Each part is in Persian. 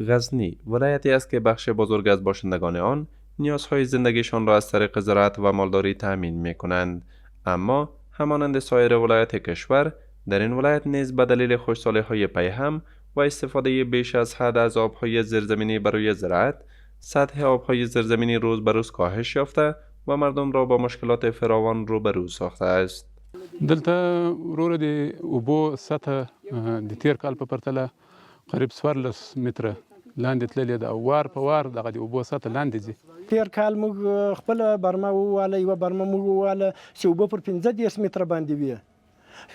غزنی ولایتی است که بخش بزرگ از باشندگان آن نیازهای زندگیشان را از طریق زراعت و مالداری تأمین می کنند. اما همانند سایر ولایت کشور، در این ولایت نیز به دلیل خشکسالی‌های پیهم و استفاده بیش از حد از آبهای زیرزمینی برای زراعت، سطح آبهای زیرزمینی روز به روز کاهش یافته و مردم را با مشکلات فراوان روبرو ساخته است. دلته وروره د اوبو سطح د تیر کال په پرتله قریب 14 متره لاندې تللې ده او وار په وار دغه د اوبو سطح لاندې ځي. تیر کال موږ خپله برمه وواله، یوه برمه موږ وواله چې اوبه پر 15 متره باندې وي.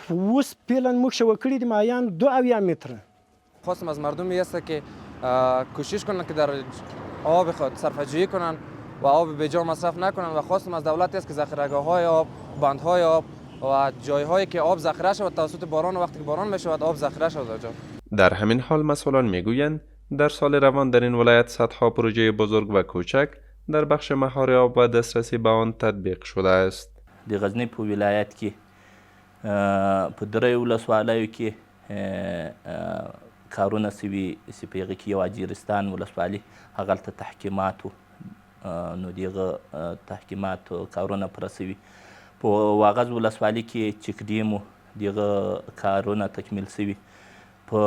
اوس فعلا موږ شوه کړي د مایان 2 متره. خواستم از مردم است که کوشش کنند که در آب خود صرفه‌جویی کنند و آب بی‌جا مصرف نکنند و خواستم از دولت است که ذخیره‌گاه‌های آب، بندهای آب و جایهایی که آب ذخیره شود توسط باران و وقتی که باران میشود آب ذخیره شود آنجا. در همین حال مسئولان میگویند در سال روان در این ولایت صدها پروژه بزرگ و کوچک در بخش مهار آب و دسترسی به آن تطبیق شده است. د غزنی په ولایت کې په دریو ولسوالیو کې کارونه سوي چې په هغې کې یو اجیرستان ولسوالي هغلته تحکیماتو نو د هغه تحکیماتو کارونه پوره سوي. په واغظ ولسوالي کې چک ډیم د هغه کارونه تکمیل سوي. په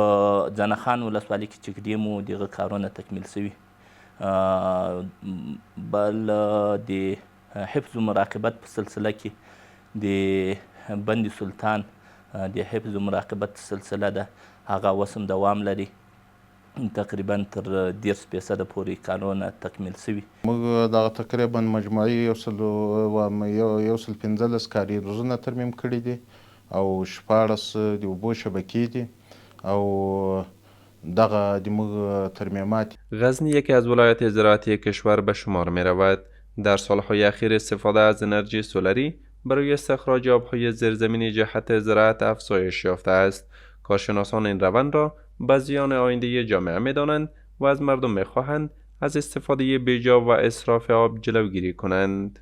ځنخان ولسوالي کې چک ډیم د هغه کارونه تکمیل سوي. بل د حفظ و مراقبت په سلسله کې د بند سلطان د حفظ و مراقبت سلسله ده هغه اوس هم دوام لري. تقریبا تر 10% پورې کارونه تکمیل سوي. موږ دغه تقریبا مجموعي 115 کاري روزونه ترمیم کړي دي او 14 د اوبو شبکې دي او دغه د موږ ترمیمات. غزنی یکی از ولایات زراعتی کشور به شمار می رود. در سالهای اخیر استفاده از انرژی سولری برای استخراج آبهای زیرزمینی جهت زراعت افزایش یافته است. کارشناسان این روند را به زیان آینده جامعه می دانند و از مردم می خواهند از استفاده بیجا و اسراف آب جلوگیری کنند.